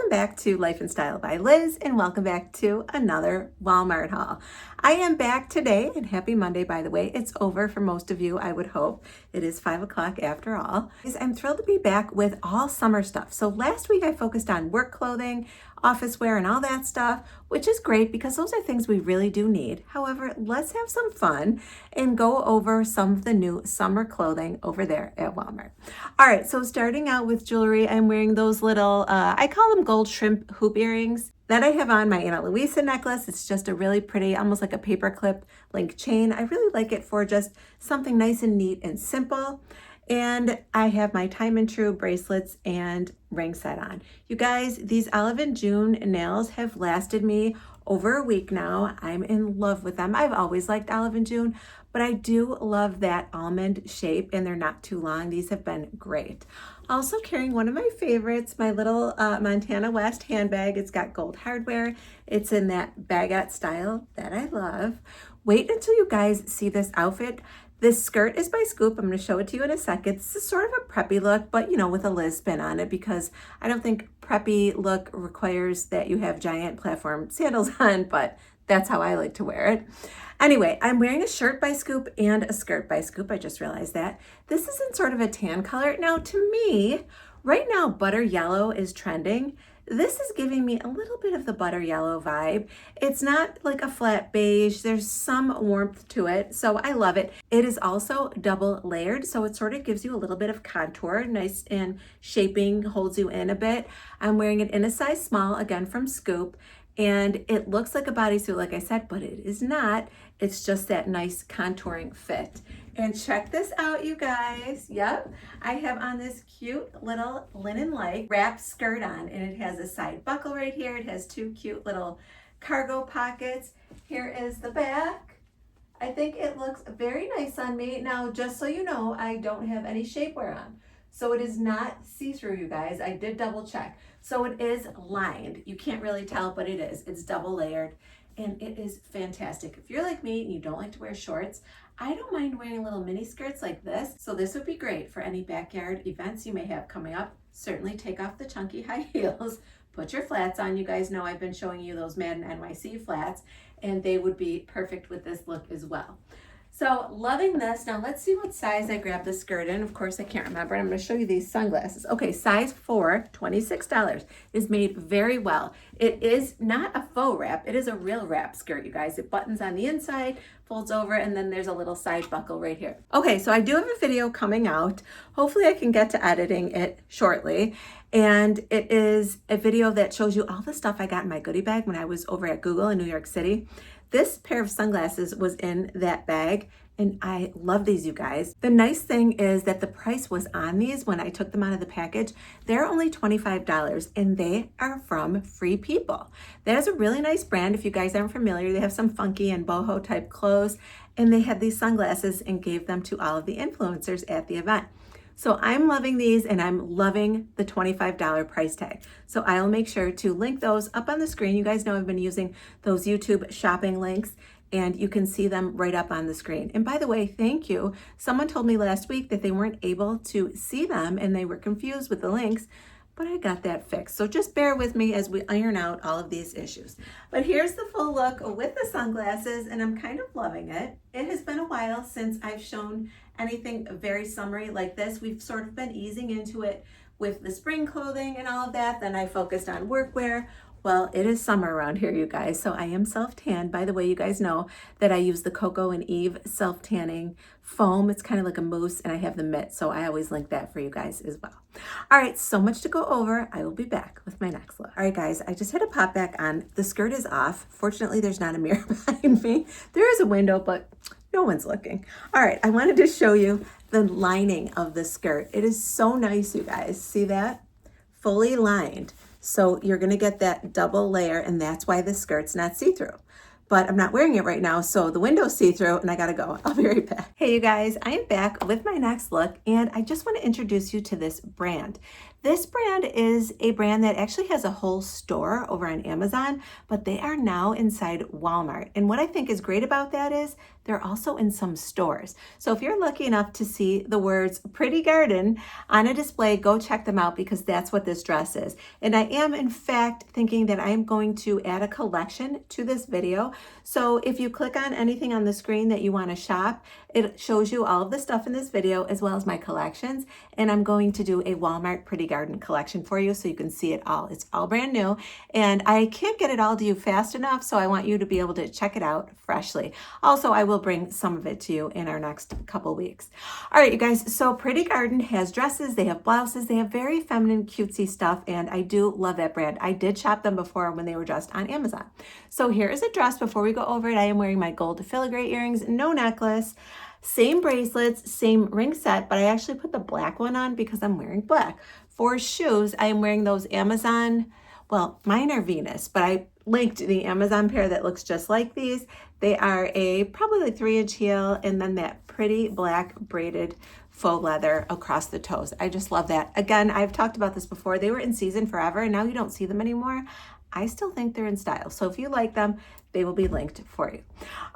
Welcome back to Life and Style by Liz, and welcome back to another Walmart haul. I am back today, and happy Monday, by the way. It's over for most of you, I would hope. It is 5 o'clock after all. I'm thrilled to be back with all summer stuff. So last week I focused on work clothing, office wear, and all that stuff, which is great because those are things we really do need. However, let's have some fun and go over some of the new summer clothing over there at Walmart. All right, so starting out with jewelry, I'm wearing those little, I call them gold shrimp hoop earrings that I have on my Ana Luisa necklace. It's just a really pretty, almost like a paperclip link chain. I really like it for just something nice and neat and simple. And I have my Time and True bracelets and ring set on. You guys, these Olive and June nails have lasted me over a week now. I'm in love with them. I've always liked Olive and June, but I do love that almond shape, and they're not too long. These have been great. Also carrying one of my favorites, my little Montana West handbag. It's got gold hardware. It's in that baguette style that I love. Wait until you guys see this outfit. This skirt is by Scoop. I'm going to show it to you in a second. This is sort of a preppy look, but you know, with a Liz spin on it, because I don't think preppy look requires that you have giant platform sandals on, but that's how I like to wear it. Anyway, I'm wearing a shirt by Scoop and a skirt by Scoop. I just realized that. This is in sort of a tan color. Now, to me, right now, butter yellow is trending. This is giving me a little bit of the butter yellow vibe. It's not like a flat beige. There's some warmth to it, so I love it. It is also double layered, so it sort of gives you a little bit of contour, nice and shaping, holds you in a bit. I'm wearing it in a size small, again from Scoop, and it looks like a bodysuit, like I said, but it is not. It's just that nice contouring fit. And check this out, you guys. Yep, I have on this cute little linen-like wrap skirt on, and it has a side buckle right here. It has two cute little cargo pockets. Here is the back. I think it looks very nice on me. Now, just so you know, I don't have any shapewear on. So it is not see-through, you guys. I did double check. So it is lined. You can't really tell, but it is. It's double layered, and it is fantastic. If you're like me and you don't like to wear shorts, I don't mind wearing little mini skirts like this. So this would be great for any backyard events you may have coming up. Certainly take off the chunky high heels, put your flats on. You guys know I've been showing you those Madden NYC flats, and they would be perfect with this look as well. So loving this. Now let's see what size I grabbed the skirt in. Of course, I can't remember. I'm going to show you these sunglasses. Okay, size 4, $26. It is made very well. It is not a faux wrap. It is a real wrap skirt, you guys. It buttons on the inside, folds over, and then there's a little side buckle right here. Okay, so I do have a video coming out. Hopefully I can get to editing it shortly. And it is a video that shows you all the stuff I got in my goodie bag when I was over at Google in New York City. This pair of sunglasses was in that bag, and I love these, you guys. The nice thing is that the price was on these when I took them out of the package. They're only $25, and they are from Free People. That is a really nice brand. If you guys aren't familiar, they have some funky and boho type clothes, and they had these sunglasses and gave them to all of the influencers at the event. So I'm loving these, and I'm loving the $25 price tag. So I'll make sure to link those up on the screen. You guys know I've been using those YouTube shopping links, and you can see them right up on the screen. And by the way, thank you. Someone told me last week that they weren't able to see them and they were confused with the links, but I got that fixed. So just bear with me as we iron out all of these issues. But here's the full look with the sunglasses, and I'm kind of loving it. It has been a while since I've shown anything very summery like this. We've sort of been easing into it with the spring clothing and all of that. Then I focused on workwear. Well, it is summer around here, you guys, so I am self-tanned. By the way, you guys know that I use the Coco and Eve self-tanning foam. It's kind of like a mousse, and I have the mitt, so I always link that for you guys as well. All right, so much to go over. I will be back with my next look. All right, guys, I just had a pop back on. The skirt is off. Fortunately, there's not a mirror behind me. There is a window, but no one's looking. All right, I wanted to show you the lining of the skirt. It is so nice, you guys. See that? Fully lined. So you're gonna get that double layer, and that's why the skirt's not see-through. But I'm not wearing it right now, so the window's see-through, and I gotta go. I'll be right back. Hey, you guys, I am back with my next look, and I just wanna introduce you to this brand. This brand is a brand that actually has a whole store over on Amazon, but they are now inside Walmart. And what I think is great about that is they're also in some stores. So if you're lucky enough to see the words Pretty Garden on a display, go check them out because that's what this dress is. And I am in fact thinking that I'm going to add a collection to this video. So if you click on anything on the screen that you want to shop, it shows you all of the stuff in this video as well as my collections. And I'm going to do a Walmart Pretty Garden collection for you so you can see it all. It's all brand new and I can't get it all to you fast enough, so I want you to be able to check it out freshly. Also, I will bring some of it to you in our next couple weeks. All right, you guys, so Pretty Garden has dresses, they have blouses, they have very feminine, cutesy stuff, and I do love that brand. I did shop them before when they were just on Amazon. So here is a dress. Before we go over it, I am wearing my gold filigree earrings, no necklace, same bracelets, same ring set, but I actually put the black one on because I'm wearing black. For shoes, I am wearing those Amazon, well, mine are Venus, but I linked the Amazon pair that looks just like these. They are a probably like 3-inch heel and then that pretty black braided faux leather across the toes. I just love that. Again, I've talked about this before. They were in season forever and now you don't see them anymore. I still think they're in style. So if you like them, they will be linked for you.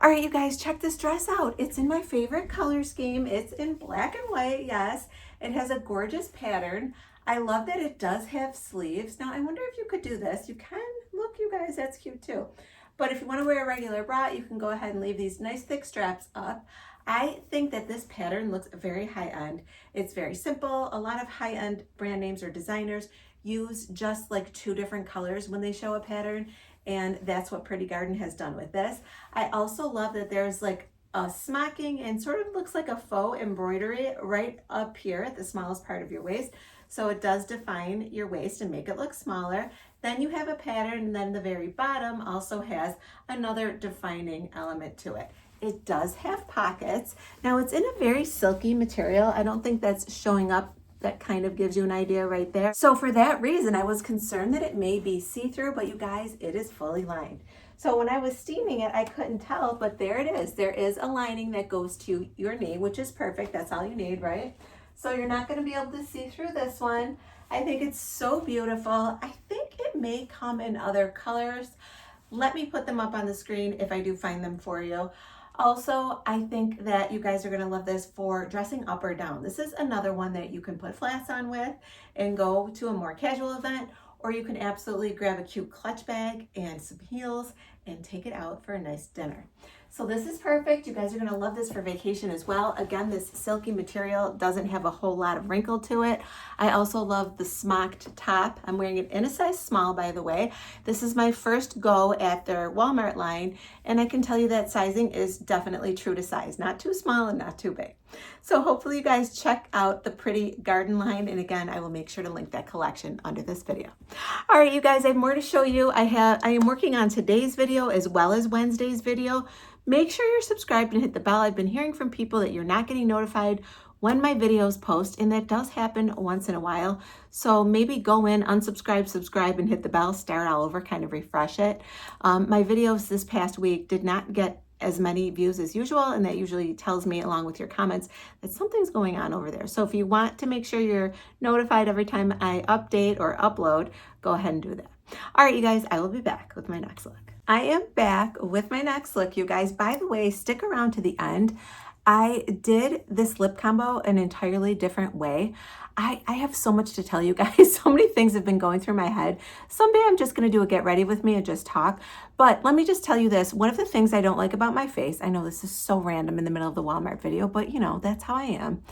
All right, you guys, check this dress out. It's in my favorite color scheme. It's in black and white, yes. It has a gorgeous pattern. I love that it does have sleeves. Now, I wonder if you could do this. You can, look, you guys, that's cute too. But if you want to wear a regular bra, you can go ahead and leave these nice thick straps up. I think that this pattern looks very high-end. It's very simple. A lot of high-end brand names or designers use just like 2 different colors when they show a pattern, and that's what Pretty Garden has done with this. I also love that there's like a smocking and sort of looks like a faux embroidery right up here at the smallest part of your waist. So it does define your waist and make it look smaller. Then you have a pattern, and then the very bottom also has another defining element to it. It does have pockets. Now it's in a very silky material. I don't think that's showing up. That kind of gives you an idea right there. So for that reason, I was concerned that it may be see-through, but you guys, it is fully lined. So when I was steaming it, I couldn't tell, but there it is. There is a lining that goes to your knee, which is perfect. That's all you need, right? So you're not going to be able to see through this one. I think it's so beautiful. I think it may come in other colors. Let me put them up on the screen if I do find them for you. Also, I think that you guys are going to love this for dressing up or down. This is another one that you can put flats on with and go to a more casual event, or you can absolutely grab a cute clutch bag and some heels and take it out for a nice dinner. So this is perfect. You guys are going to love this for vacation as well. Again, this silky material doesn't have a whole lot of wrinkle to it. I also love the smocked top. I'm wearing it in a size small, by the way. This is my first go at their Walmart line, and I can tell you that sizing is definitely true to size. Not too small and not too big. So hopefully you guys check out the Pretty Garden line, and again, I will make sure to link that collection under this video. All right, you guys, I have more to show you. I am working on today's video as well as Wednesday's video. Make sure you're subscribed and hit the bell. I've been hearing from people that you're not getting notified when my videos post, and that does happen once in a while. So maybe go in, unsubscribe, subscribe, and hit the bell, start all over, kind of refresh it. My videos this past week did not get as many views as usual, and that usually tells me, along with your comments, that something's going on over there. So if you want to make sure you're notified every time I update or upload, go ahead and do that. All right, you guys, I will be back with my next look. I am back with my next look, you guys. By the way, stick around to the end. I did this lip combo an entirely different way. I have so much to tell you guys. So many things have been going through my head. Someday I'm just going to do a get ready with me and just talk. But let me just tell you this. One of the things I don't like about my face, I know this is so random in the middle of the Walmart video, but you know, that's how I am.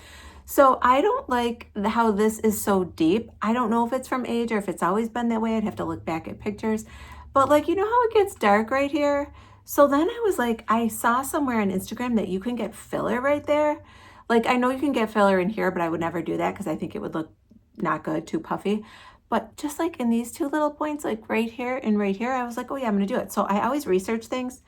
So I don't like how this is so deep. I don't know if it's from age or if it's always been that way. I'd have to look back at pictures. But like, you know how it gets dark right here? So then I was like, I saw somewhere on Instagram that you can get filler right there. Like, I know you can get filler in here, but I would never do that because I think it would look not good, too puffy. But just like in these 2 little points, like right here and right here, I was like, oh yeah, I'm gonna do it. So I always research things.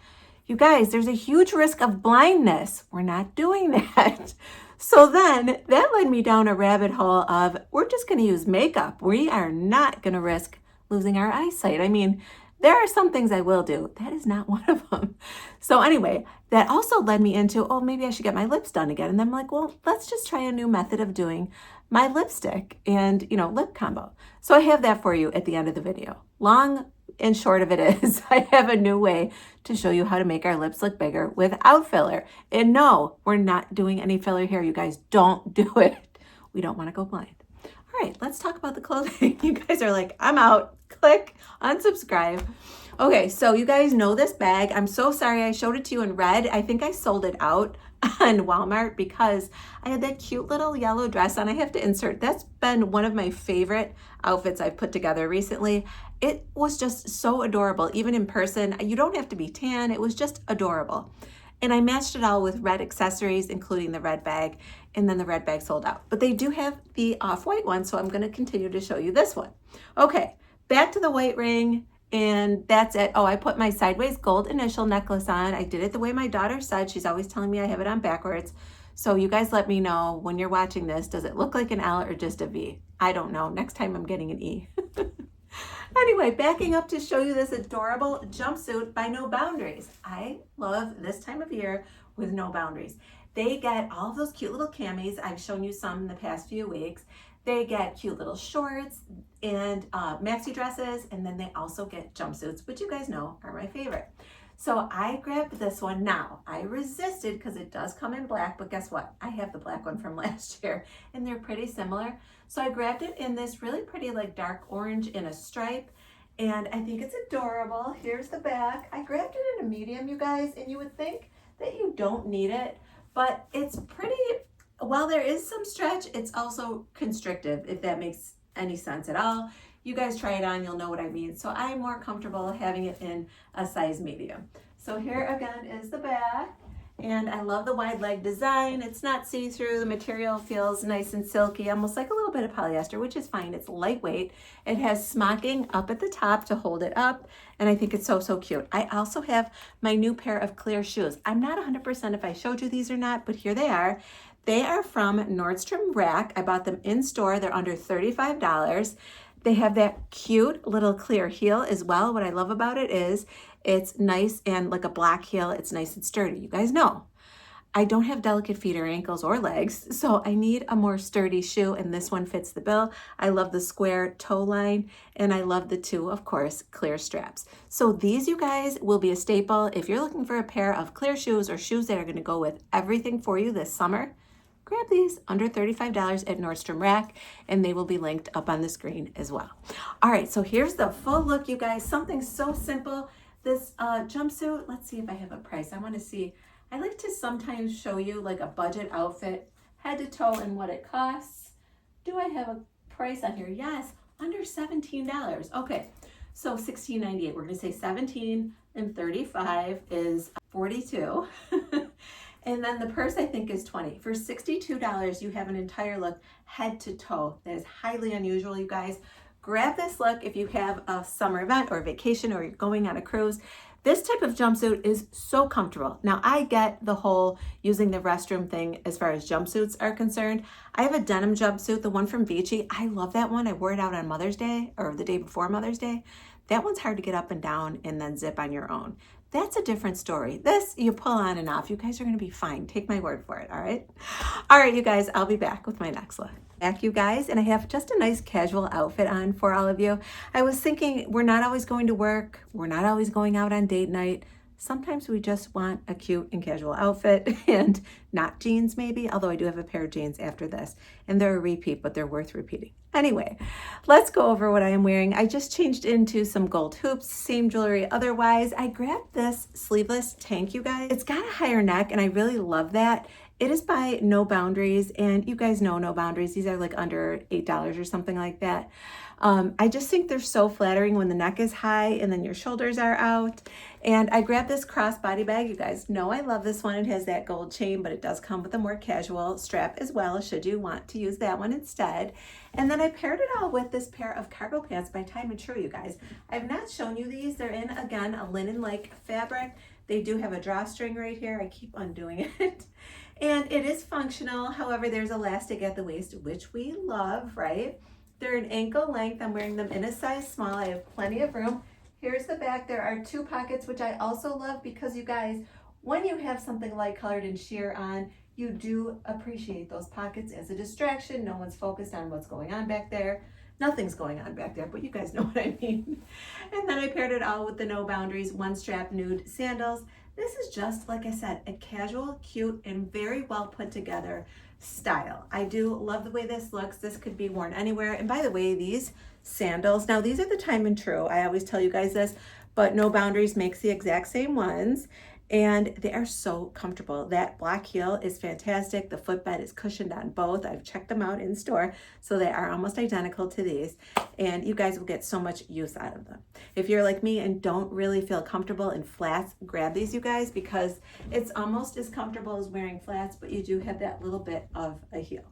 You guys, there's a huge risk of blindness. We're not doing that. So then that led me down a rabbit hole of, we're just gonna use makeup. We are not gonna risk losing our eyesight. I mean, There are some things I will do. That is not one of them. So anyway, that also led me into, oh, maybe I should get my lips done again. And then I'm like, well, let's just try a new method of doing my lipstick and, lip combo. So I have that for you at the end of the video. Long and short of it is, I have a new way to show you how to make our lips look bigger without filler. And no, we're not doing any filler here. You guys don't do it. We don't want to go blind. All right, let's talk about the clothing. You guys are like, I'm out. Click, unsubscribe. Okay, so you guys know this bag. I'm so sorry I showed it to you in red. I think I sold it out on Walmart because I had that cute little yellow dress on. I have to insert. That's been one of my favorite outfits I've put together recently. It was just so adorable, even in person. You don't have to be tan. It was just adorable. And I matched it all with red accessories, including the red bag, and then the red bag sold out. But they do have the off-white one, so I'm gonna continue to show you this one. Okay, back to the white ring, and that's it. Oh, I put my sideways gold initial necklace on. I did it the way my daughter said. She's always telling me I have it on backwards. So you guys let me know when you're watching this, does it look like an L or just a V? I don't know. Next time I'm getting an E. Anyway, backing up to show you this adorable jumpsuit by No Boundaries. I love this time of year with No Boundaries. They get all of those cute little camis. I've shown you some in the past few weeks. They get cute little shorts and maxi dresses, and then they also get jumpsuits, which you guys know are my favorite. So I grabbed this one. Now, I resisted because it does come in black, but guess what? I have the black one from last year, and they're pretty similar. So I grabbed it in this really pretty like dark orange in a stripe, and I think it's adorable. Here's the back. I grabbed it in a medium, you guys, and you would think that you don't need it, but it's pretty, while there is some stretch, it's also constrictive, if that makes any sense at all. You guys try it on, you'll know what I mean. So I'm more comfortable having it in a size medium. So here again is the back. And I love the wide leg design. It's not see-through. The material feels nice and silky, almost like a little bit of polyester, which is fine. It's lightweight. It has smocking up at the top to hold it up. And I think it's so, so cute. I also have my new pair of clear shoes. I'm not 100% if I showed you these or not, but here they are. They are from Nordstrom Rack. I bought them in store. They're under $35. They have that cute little clear heel as well. What I love about it is it's nice and like a black heel. It's nice and sturdy. You guys know I don't have delicate feet or ankles or legs, so I need a more sturdy shoe, and this one fits the bill. I love the square toe line, and I love the two, of course, clear straps. So these, you guys, will be a staple. If you're looking for a pair of clear shoes or shoes that are going to go with everything for you this summer, grab these under $35 at Nordstrom Rack, and they will be linked up on the screen as well. All right, so here's the full look, you guys. Something so simple. This jumpsuit, let's see if I have a price. I want to see. I like to sometimes show you like a budget outfit, head to toe, and what it costs. Do I have a price on here? Yes, under $17. Okay, so $16.98. We're going to say 17 and 35 is 42. And then the purse, I think, is 20. For $62, you have an entire look head to toe. That is highly unusual, you guys. Grab this look if you have a summer event or vacation or you're going on a cruise. This type of jumpsuit is so comfortable. Now, I get the whole using the restroom thing as far as jumpsuits are concerned. I have a denim jumpsuit, the one from Vichy. I love that one. I wore it out on Mother's Day or the day before Mother's Day. That one's hard to get up and down and then zip on your own. That's a different story. This, you pull on and off. You guys are going to be fine. Take my word for it, all right? All right, you guys, I'll be back with my next look. Back, you guys, and I have just a nice casual outfit on for all of you. I was thinking we're not always going to work. We're not always going out on date night. Sometimes we just want a cute and casual outfit and not jeans maybe, although I do have a pair of jeans after this. And they're a repeat, but they're worth repeating. Anyway, let's go over what I am wearing. I just changed into some gold hoops, same jewelry otherwise. I grabbed this sleeveless tank, you guys. It's got a higher neck, and I really love that. It is by No Boundaries, and you guys know No Boundaries. These are like under $8 or something like that. I just think they're so flattering when the neck is high and then your shoulders are out. And I grabbed this crossbody bag. You guys know I love this one. It has that gold chain, but it does come with a more casual strap as well, should you want to use that one instead. And then I paired it all with this pair of cargo pants by Time and True, you guys. I've not shown you these. They're in, again, a linen-like fabric. They do have a drawstring right here. I keep undoing it. And it is functional. However, there's elastic at the waist, which we love, right? They're an ankle length. I'm wearing them in a size small. I have plenty of room. Here's the back. There are 2 pockets, which I also love because you guys, when you have something light colored and sheer on, you do appreciate those pockets as a distraction. No one's focused on what's going on back there. Nothing's going on back there, but you guys know what I mean. And then I paired it all with the No Boundaries one strap nude sandals. This is just, like I said, a casual, cute, and very well put together style. I do love the way this looks. This could be worn anywhere. And by the way, these sandals, now these are the Time and True. I always tell you guys this, but No Boundaries makes the exact same ones. And they are so comfortable. That black heel is fantastic. The footbed is cushioned on both. I've checked them out in store, so they are almost identical to these. And you guys will get so much use out of them. If you're like me and don't really feel comfortable in flats, grab these, you guys, because it's almost as comfortable as wearing flats, but you do have that little bit of a heel.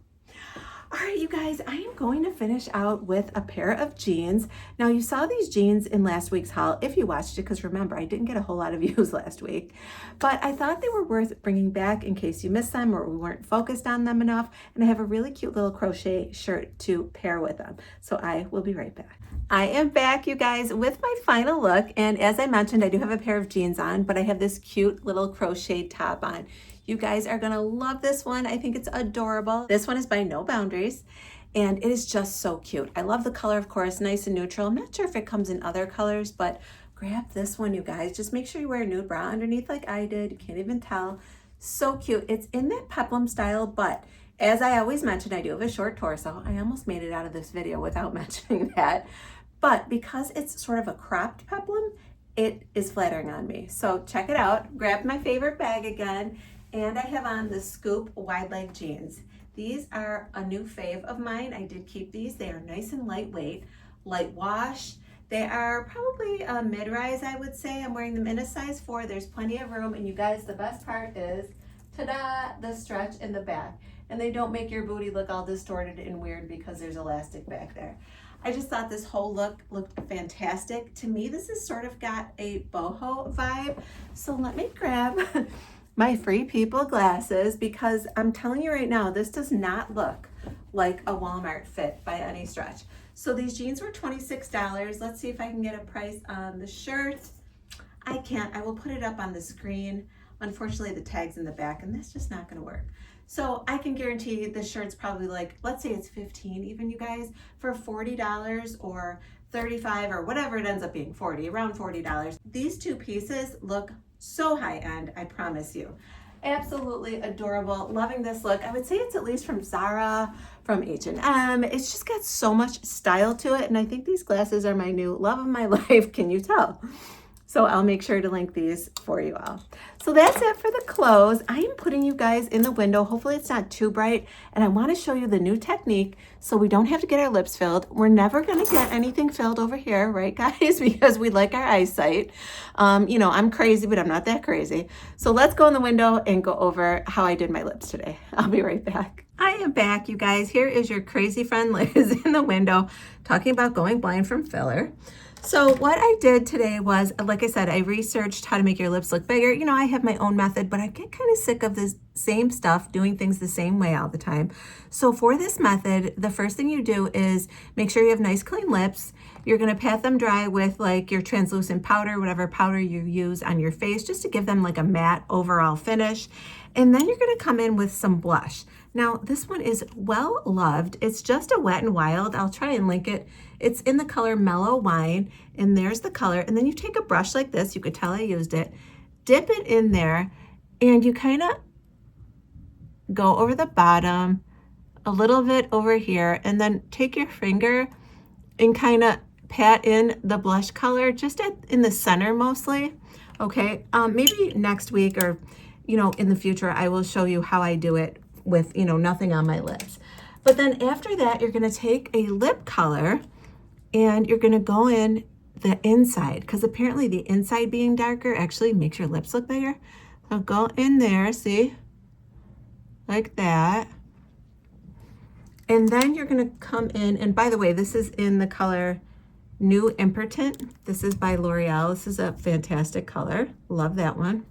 All right, you guys, I am going to finish out with a pair of jeans. Now, you saw these jeans in last week's haul, if you watched it, because remember, I didn't get a whole lot of views last week, but I thought they were worth bringing back in case you missed them or we weren't focused on them enough. And I have a really cute little crochet shirt to pair with them. So I will be right back. I am back, you guys, with my final look. And as I mentioned, I do have a pair of jeans on, but I have this cute little crochet top on. You guys are gonna love this one. I think it's adorable. This one is by No Boundaries, and it is just so cute. I love the color, of course, nice and neutral. I'm not sure if it comes in other colors, but grab this one, you guys. Just make sure you wear a nude bra underneath like I did. You can't even tell. So cute. It's in that peplum style, but as I always mention, I do have a short torso. I almost made it out of this video without mentioning that. But because it's sort of a cropped peplum, it is flattering on me. So check it out. Grab my favorite bag again. And I have on the Scoop wide leg jeans. These are a new fave of mine. I did keep these. They are nice and lightweight, light wash. They are probably a mid-rise, I would say. I'm wearing them in a size 4. There's plenty of room. And you guys, the best part is, ta-da, the stretch in the back. And they don't make your booty look all distorted and weird because there's elastic back there. I just thought this whole look looked fantastic. To me, this has sort of got a boho vibe. So let me grab my Free People glasses, because I'm telling you right now, this does not look like a Walmart fit by any stretch. So these jeans were $26. Let's see if I can get a price on the shirt. I can't. I will put it up on the screen. Unfortunately, the tag's in the back, and that's just not going to work. So I can guarantee this shirt's probably like, let's say it's $15 even, you guys, for $40 or $35 or whatever it ends up being, around $40. These 2 pieces look so high end, I promise you. Absolutely adorable. Loving this look. I would say it's at least from Zara, from H&M. It's just got so much style to it. And I think these glasses are my new love of my life. Can you tell? So I'll make sure to link these for you all. So that's it for the clothes. I am putting you guys in the window. Hopefully it's not too bright. And I want to show you the new technique so we don't have to get our lips filled. We're never going to get anything filled over here, right guys? Because we like our eyesight. You know, I'm crazy, but I'm not that crazy. So let's go in the window and go over how I did my lips today. I'll be right back. I am back, you guys. Here is your crazy friend Liz in the window talking about going blind from filler. So what I did today was, like I said, I researched how to make your lips look bigger. You know, I have my own method, but I get kind of sick of this same stuff, doing things the same way all the time. So for this method, the first thing you do is make sure you have nice clean lips. You're gonna pat them dry with like your translucent powder, whatever powder you use on your face, just to give them like a matte overall finish. And then you're gonna come in with some blush. Now, this one is well loved. It's just a Wet n Wild. I'll try and link it. It's in the color Mellow Wine, and there's the color. And then you take a brush like this, you could tell I used it, dip it in there, and you kind of go over the bottom, a little bit over here, and then take your finger and kind of pat in the blush color just in the center mostly. Okay, maybe next week or, you know, in the future, I will show you how I do it with, you know, nothing on my lips. But then after that, you're gonna take a lip color and you're gonna go in the inside, because apparently the inside being darker actually makes your lips look bigger. So go in there, see, like that. And then you're gonna come in, and by the way, this is in the color New Impotent. This is by L'Oreal. This is a fantastic color. Love that one.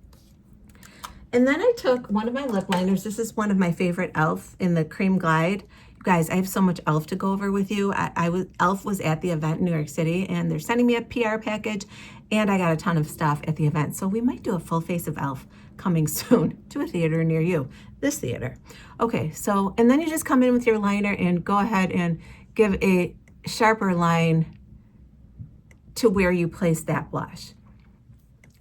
And then I took one of my lip liners. This is one of my favorite e.l.f. in the Cream Glide. You Guys, I have so much e.l.f. to go over with you. e.l.f. was at the event in New York City, and they're sending me a PR package, and I got a ton of stuff at the event. So we might do a full face of e.l.f. coming soon to a theater near you, this theater. Okay, so, and then you just come in with your liner and go ahead and give a sharper line to where you place that blush.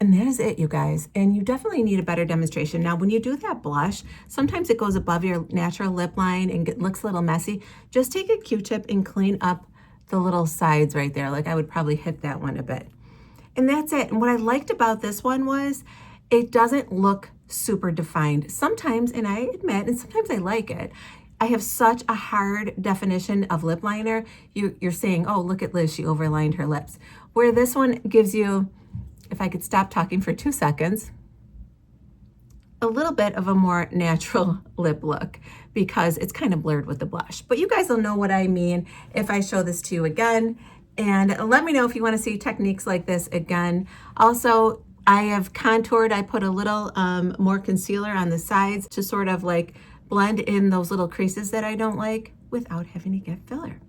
And that is it, you guys. And you definitely need a better demonstration. Now, when you do that blush, sometimes it goes above your natural lip line and looks a little messy. Just take a Q-tip and clean up the little sides right there. Like I would probably hit that one a bit. And that's it. And what I liked about this one was it doesn't look super defined. Sometimes, and I admit, and sometimes I like it, I have such a hard definition of lip liner. You're saying, oh, look at Liz, she overlined her lips. Where this one gives you, if I could stop talking for 2 seconds, a little bit of a more natural lip look because it's kind of blurred with the blush. But you guys will know what I mean if I show this to you again. And let me know if you want to see techniques like this again. Also, I have contoured. I put a little more concealer on the sides to sort of like blend in those little creases that I don't like without having to get filler.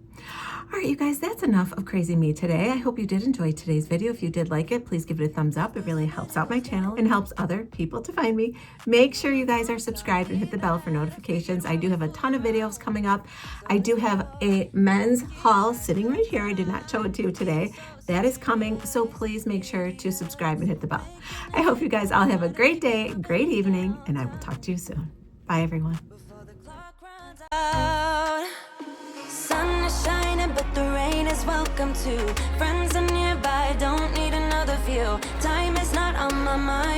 All right, you guys, that's enough of Crazy Me today. I hope you did enjoy today's video. If you did like it, please give it a thumbs up. It really helps out my channel and helps other people to find me. Make sure you guys are subscribed and hit the bell for notifications. I do have a ton of videos coming up. I do have a men's haul sitting right here. I did not show it to you today. That is coming, so please make sure to subscribe and hit the bell. I hope you guys all have a great day, great evening, and I will talk to you soon. Bye, everyone. Sun is shining, but the rain is welcome too. Friends are nearby, don't need another view. Time is not on my mind.